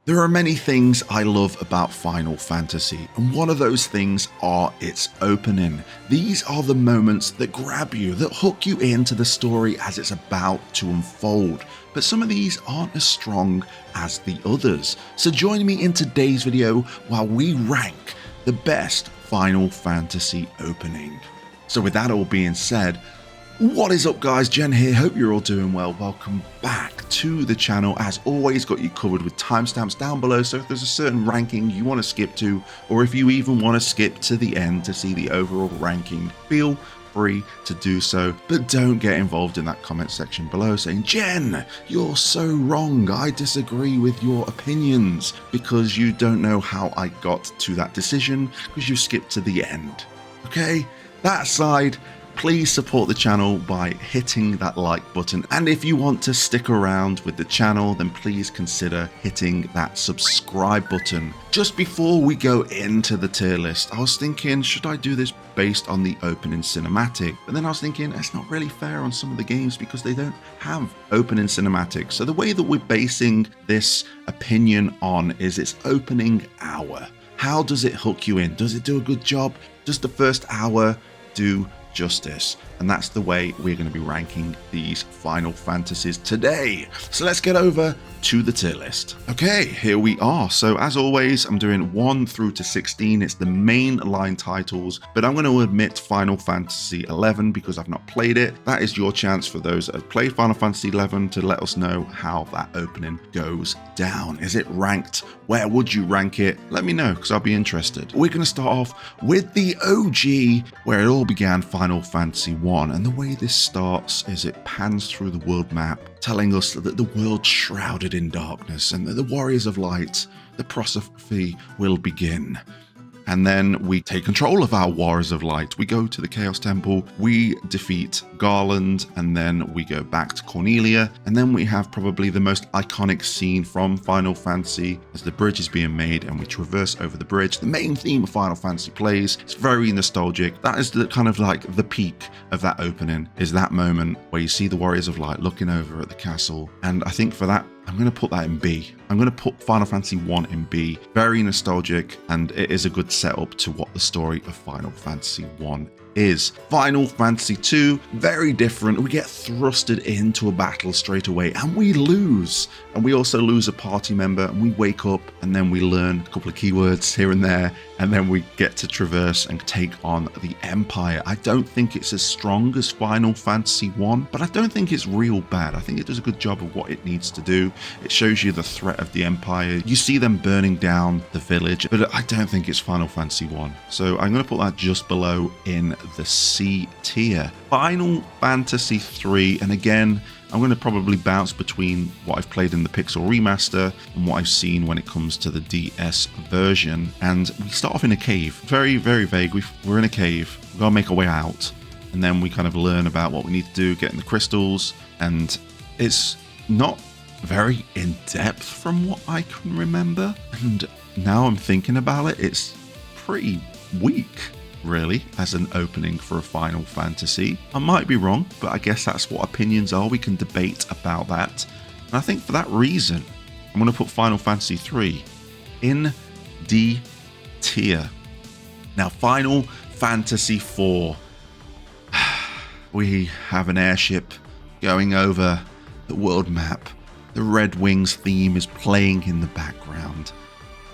There are many things I love about Final Fantasy, and one of those things are its opening. These are the moments that grab you, that hook you into the story as it's about to unfold. But some of these aren't as strong as the others. So join me in today's video while we rank the best Final Fantasy opening. So with that all being said, what is up guys, Jen here, hope you're all doing well. Welcome back to the channel. As always, got you covered with timestamps down below, so if there's a certain ranking you want to skip to, or if you even want to skip to the end to see the overall ranking, feel free to do so. But don't get involved in that comment section below saying, Jen, you're so wrong, I disagree with your opinions, because you don't know how I got to that decision because you skipped to the end. Okay, that aside, please support the channel by hitting that like button, and if you want to stick around with the channel, then please consider hitting that subscribe button. Just before we go into the tier list, I was thinking, should I do this based on the opening cinematic? But then I was thinking, it's not really fair on some of the games because they don't have opening cinematics. So the way that we're basing this opinion on is its opening hour. How does it hook you in? Does it do a good job? Does the first hour do justice? And that's the way we're going to be ranking these Final Fantasies today. So let's get over to the tier list. Okay, here we are. So as always, I'm doing 1 through to 16. It's the mainline titles, but I'm going to admit Final Fantasy 11 because I've not played it. That is your chance for those that have played Final Fantasy 11 to let us know how that opening goes down. Is it ranked? Where would you rank it? Let me know because I'll be interested. We're going to start off with the OG, where it all began, Final Fantasy 1. And the way this starts is it pans through the world map, telling us that the world's shrouded in darkness and that the Warriors of Light, the Prosophy, will begin. And then we take control of our Warriors of Light. We go to the Chaos Temple, we defeat Garland, and then we go back to Cornelia. And then we have probably the most iconic scene from Final Fantasy as the bridge is being made and we traverse over the bridge. The main theme of Final Fantasy plays. It's very nostalgic. That is the kind of like the peak of that opening, is that moment where you see the Warriors of Light looking over at the castle. And I think for that, I'm going to put that in B. I'm going to put Final Fantasy 1 in B. Very nostalgic, and it is a good setup to what the story of Final Fantasy 1 is. Final Fantasy 2, very different. We get thrusted into a battle straight away and we lose. And we also lose a party member and we wake up and then we learn a couple of keywords here and there, and then we get to traverse and take on the Empire. I don't think it's as strong as Final Fantasy 1, but I don't think it's real bad. I think it does a good job of what it needs to do. It shows you the threat of the Empire. You see them burning down the village, but I don't think it's Final Fantasy 1. So I'm going to put that just below in the C tier. Final Fantasy 3, and again, I'm going to probably bounce between what I've played in the Pixel Remaster and what I've seen when it comes to the DS version. And we start off in a cave. Very, very vague. We're in a cave. We've got to make our way out. And then we kind of learn about what we need to do, getting the crystals. And it's not very in-depth from what I can remember. And now I'm thinking about it, it's pretty weak, really, as an opening for a Final Fantasy. I might be wrong, but I guess that's what opinions are. We can debate about that. And I think for that reason, I'm going to put Final Fantasy 3 in D tier. Now, Final Fantasy 4. We have an airship going over the world map. The Red Wings theme is playing in the background.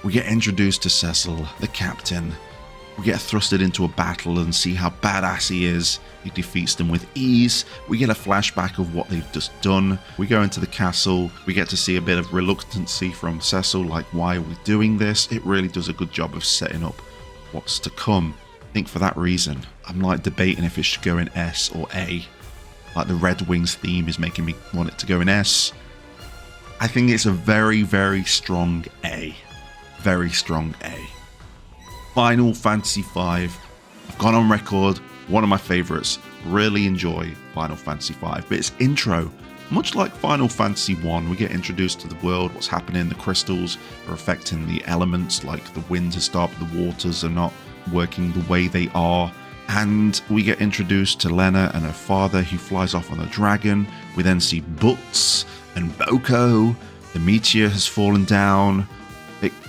We get introduced to Cecil, the captain. We get thrusted into a battle and see how badass he is. He defeats them with ease. We get a flashback of what they've just done. We go into the castle. We get to see a bit of reluctancy from Cecil, like, why are we doing this? It really does a good job of setting up what's to come. I think for that reason, I'm like debating if it should go in S or A. Like the Red Wings theme is making me want it to go in S. I think it's a very, very strong A. Very strong A. Final Fantasy V. I've gone on record, one of my favorites. Really enjoy Final Fantasy V, but its intro, much like Final Fantasy 1, we get introduced to the world, what's happening, the crystals are affecting the elements, like the wind has stopped, the waters are not working the way they are, and we get introduced to Lena and her father who flies off on a dragon. We then see Butz and Boko. The meteor has fallen down.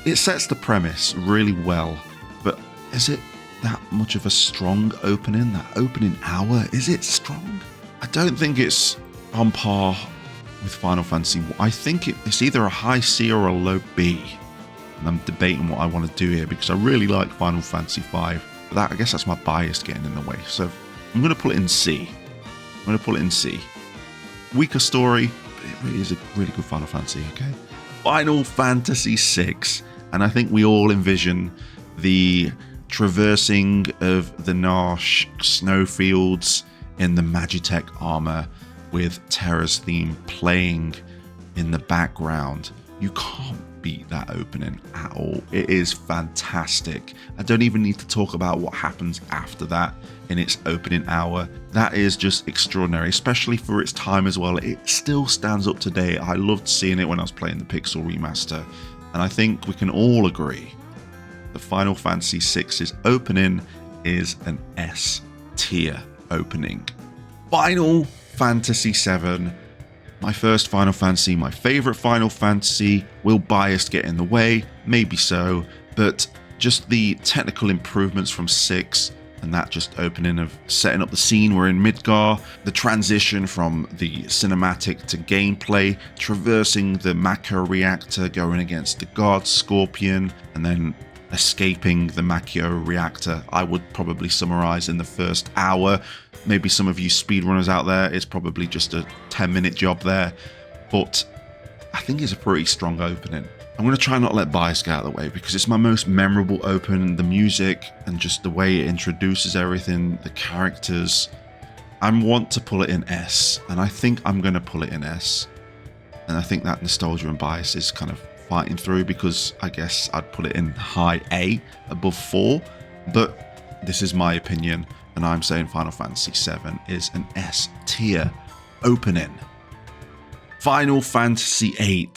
It sets the premise really well, but is it that much of a strong opening? That opening hour, is it strong? I don't think it's on par with Final Fantasy. I think it's either a high C or a low B. And I'm debating what I want to do here because I really like Final Fantasy V. But I guess that's my bias getting in the way. So I'm going to put it in C. Weaker story, but it really is a really good Final Fantasy, okay? Final Fantasy VI. And I think we all envision the traversing of the Narshe snowfields in the Magitech armor with Terra's theme playing in the background. You can't beat that opening at all. It is fantastic. I don't even need to talk about what happens after that in its opening hour. That is just extraordinary, especially for its time as well. It still stands up today. I loved seeing it when I was playing the Pixel remaster, and I think we can all agree the Final Fantasy VI's opening is an S tier opening. Final Fantasy VII, my first Final Fantasy, my favourite Final Fantasy. Will bias get in the way? Maybe so, but just the technical improvements from 6 and that just opening of setting up the scene, we're in Midgar, the transition from the cinematic to gameplay, traversing the Mako reactor, going against the god Scorpion, and then escaping the Mako reactor, I would probably summarize in the first hour. Maybe some of you speedrunners out there, it's probably just a 10-minute job there, but I think it's a pretty strong opening. I'm going to try not let bias get out of the way because it's my most memorable open. The music and just the way it introduces everything, the characters. I want to pull it in S, and I think I'm going to pull it in S. And I think that nostalgia and bias is kind of fighting through because I guess I'd put it in high A above 4. But this is my opinion, and I'm saying Final Fantasy VII is an S tier opening. Final Fantasy VIII.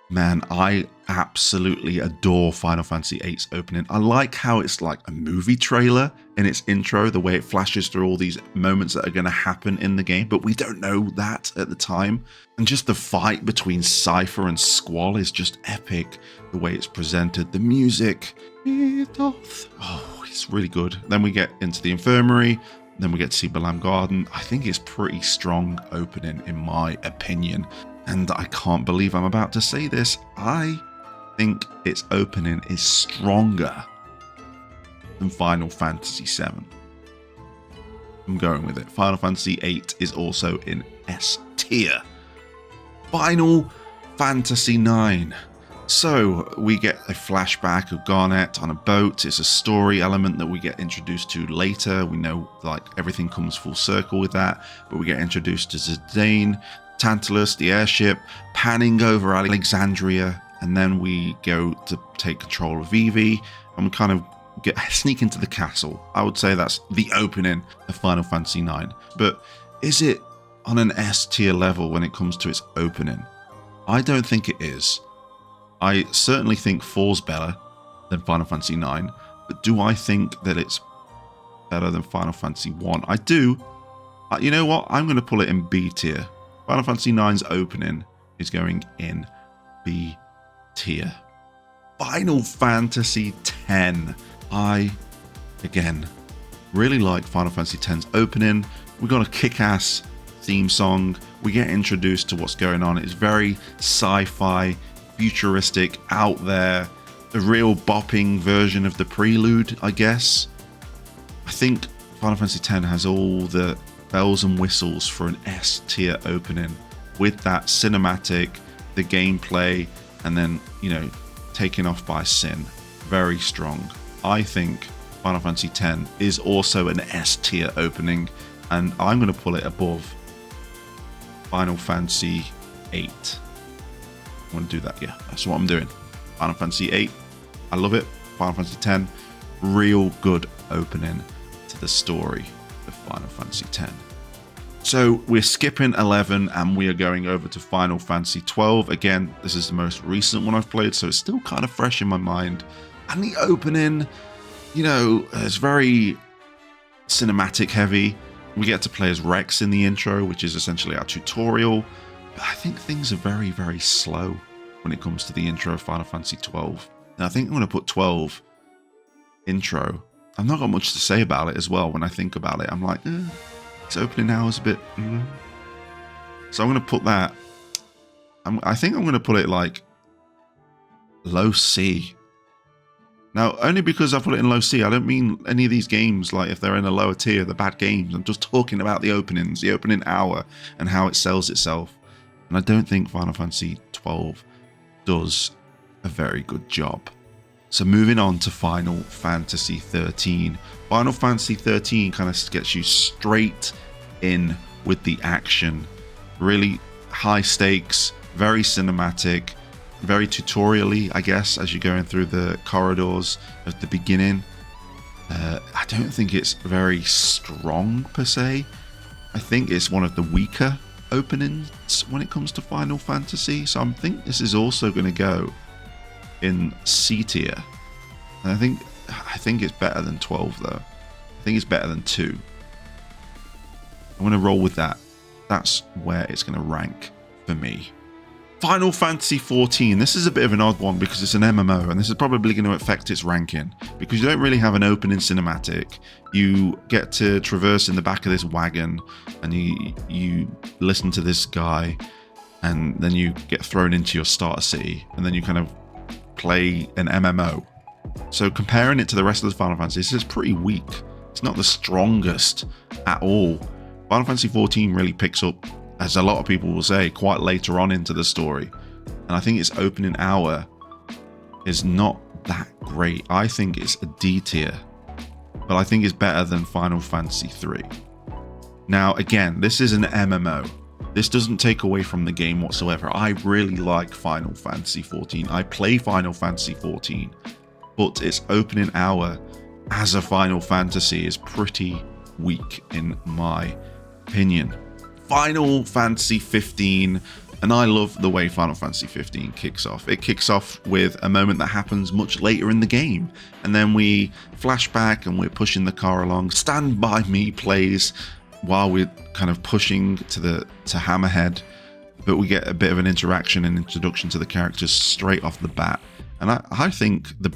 Man, I absolutely adore Final Fantasy VIII's opening. I like how it's like a movie trailer in its intro, the way it flashes through all these moments that are going to happen in the game, but we don't know that at the time. And just the fight between Cypher and Squall is just epic. The way it's presented, the music, oh, it's really good. Then we get into the infirmary, then we get to see Balam Garden. I think it's pretty strong opening in my opinion. And I can't believe I'm about to say this. I think its opening is stronger than Final Fantasy VII. I'm going with it. Final Fantasy VIII is also in S tier. Final Fantasy IX. So we get a flashback of Garnet on a boat. It's a story element that we get introduced to later. We know like everything comes full circle with that, but we get introduced to Zidane, Tantalus, the airship, panning over Alexandria, and then we go to take control of Vivi, and we kind of sneak into the castle. I would say that's the opening of Final Fantasy IX. But is it on an S tier level when it comes to its opening? I don't think it is. I certainly think 4's better than Final Fantasy IX, but do I think that it's better than Final Fantasy 1? I do. You know what? I'm going to pull it in B tier. Final Fantasy IX's opening is going in B tier. Final Fantasy X. I, again, really like Final Fantasy X's opening. We got a kick-ass theme song. We get introduced to what's going on. It's very sci-fi, futuristic, out there. A real bopping version of the prelude, I guess. I think Final Fantasy X has all the bells and whistles for an S tier opening with that cinematic, the gameplay, and then, you know, taken off by Sin. Very strong. I think Final Fantasy X is also an S tier opening, and I'm going to pull it above Final Fantasy VIII. I want to do that, yeah, that's what I'm doing. Final Fantasy VIII, I love it. Final Fantasy X, real good opening to the story of Final Fantasy X. So we're skipping 11 and we are going over to Final Fantasy 12. Again, this is the most recent one I've played, so it's still kind of fresh in my mind. And the opening, you know, is very cinematic heavy. We get to play as Rex in the intro, which is essentially our tutorial. But I think things are very, very slow when it comes to the intro of Final Fantasy 12. And I think I'm going to put 12 intro. I've not got much to say about it as well. When I think about it, I'm like, its opening hours a bit. So I'm going to put that. I think I'm going to put it like low C. Now, only because I put it in low C, I don't mean any of these games, like if they're in a lower tier, the bad games. I'm just talking about the openings, the opening hour, and how it sells itself. And I don't think Final Fantasy 12 does a very good job. So moving on to Final Fantasy 13. Final Fantasy 13 kind of gets you straight in with the action. Really high stakes, very cinematic, very tutorially, I guess, as you're going through the corridors at the beginning. I don't think it's very strong per se. I think it's one of the weaker openings when it comes to Final Fantasy. So I think this is also going to go in C tier. And I think it's better than 12 though. I think it's better than 2. I'm going to roll with that. That's where it's going to rank for me. Final Fantasy 14. This is a bit of an odd one because it's an MMO, and this is probably going to affect its ranking because you don't really have an opening cinematic. You get to traverse in the back of this wagon, and you listen to this guy, and then you get thrown into your starter city, and then you kind of play an MMO. So comparing it to the rest of the Final Fantasy, this is pretty weak. It's not the strongest at all. Final Fantasy 14 really picks up, as a lot of people will say, quite later on into the story. And I think its opening hour is not that great. I think it's a D tier, but I think it's better than Final Fantasy 3. Now, again, this is an MMO. This doesn't take away from the game whatsoever. I really like Final Fantasy 14. I play Final Fantasy 14, but its opening hour as a Final Fantasy is pretty weak in my opinion. Final Fantasy 15, and I love the way Final Fantasy 15 kicks off. It kicks off with a moment that happens much later in the game, and then we flash back and we're pushing the car along. Stand By Me plays while we're kind of pushing to Hammerhead, but we get a bit of an interaction and introduction to the characters straight off the bat. And I think the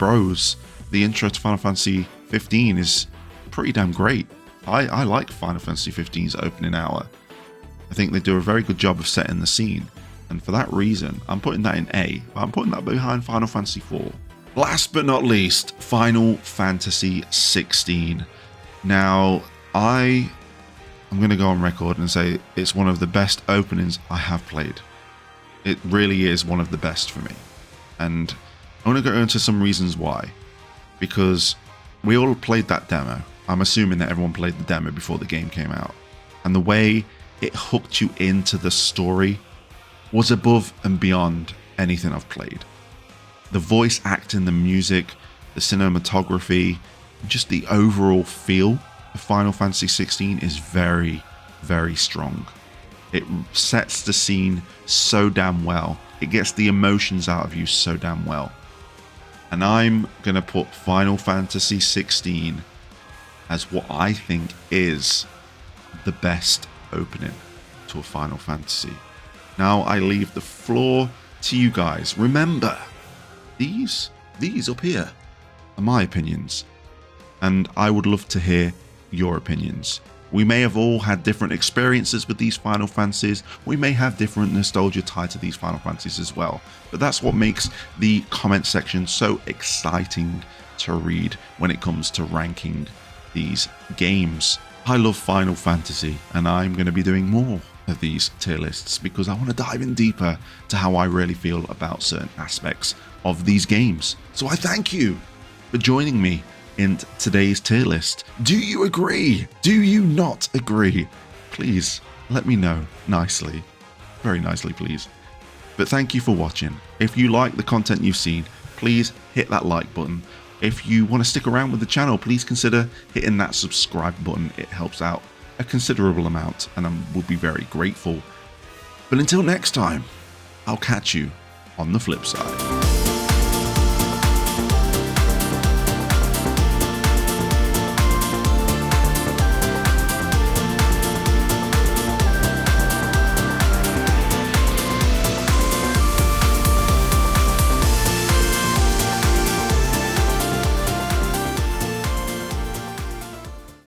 intro to Final Fantasy 15 is pretty damn great. I like Final Fantasy 15's opening hour. I think they do a very good job of setting the scene, and for that reason, I'm putting that in A, but I'm putting that behind Final Fantasy 4. Last but not least, Final Fantasy 16. Now, I'm going to go on record and say it's one of the best openings I have played. It really is one of the best for me, and I'm going to go into some reasons why. Because we all played that demo. I'm assuming that everyone played the demo before the game came out, and the way it hooked you into the story was above and beyond anything I've played. The voice acting, the music, the cinematography, just the overall feel of Final Fantasy 16 is very, very strong. It sets the scene so damn well. It gets the emotions out of you so damn well. And I'm going to put Final Fantasy 16 as what I think is the best opening to a Final Fantasy. Now I leave the floor to you guys. Remember, these up here are my opinions, and I would love to hear your opinions. We may have all had different experiences with these Final Fantasies. We may have different nostalgia tied to these Final Fantasies as well. But that's what makes the comment section so exciting to read when it comes to ranking these games. I love Final Fantasy, and I'm going to be doing more of these tier lists because I want to dive in deeper to how I really feel about certain aspects of these games. So I thank you for joining me in today's tier list. Do you agree? Do you not agree? Please let me know nicely. Very nicely, please. But thank you for watching. If you like the content you've seen, please hit that like button. If you want to stick around with the channel, please consider hitting that subscribe button. It helps out a considerable amount, and I will be very grateful. But until next time, I'll catch you on the flip side.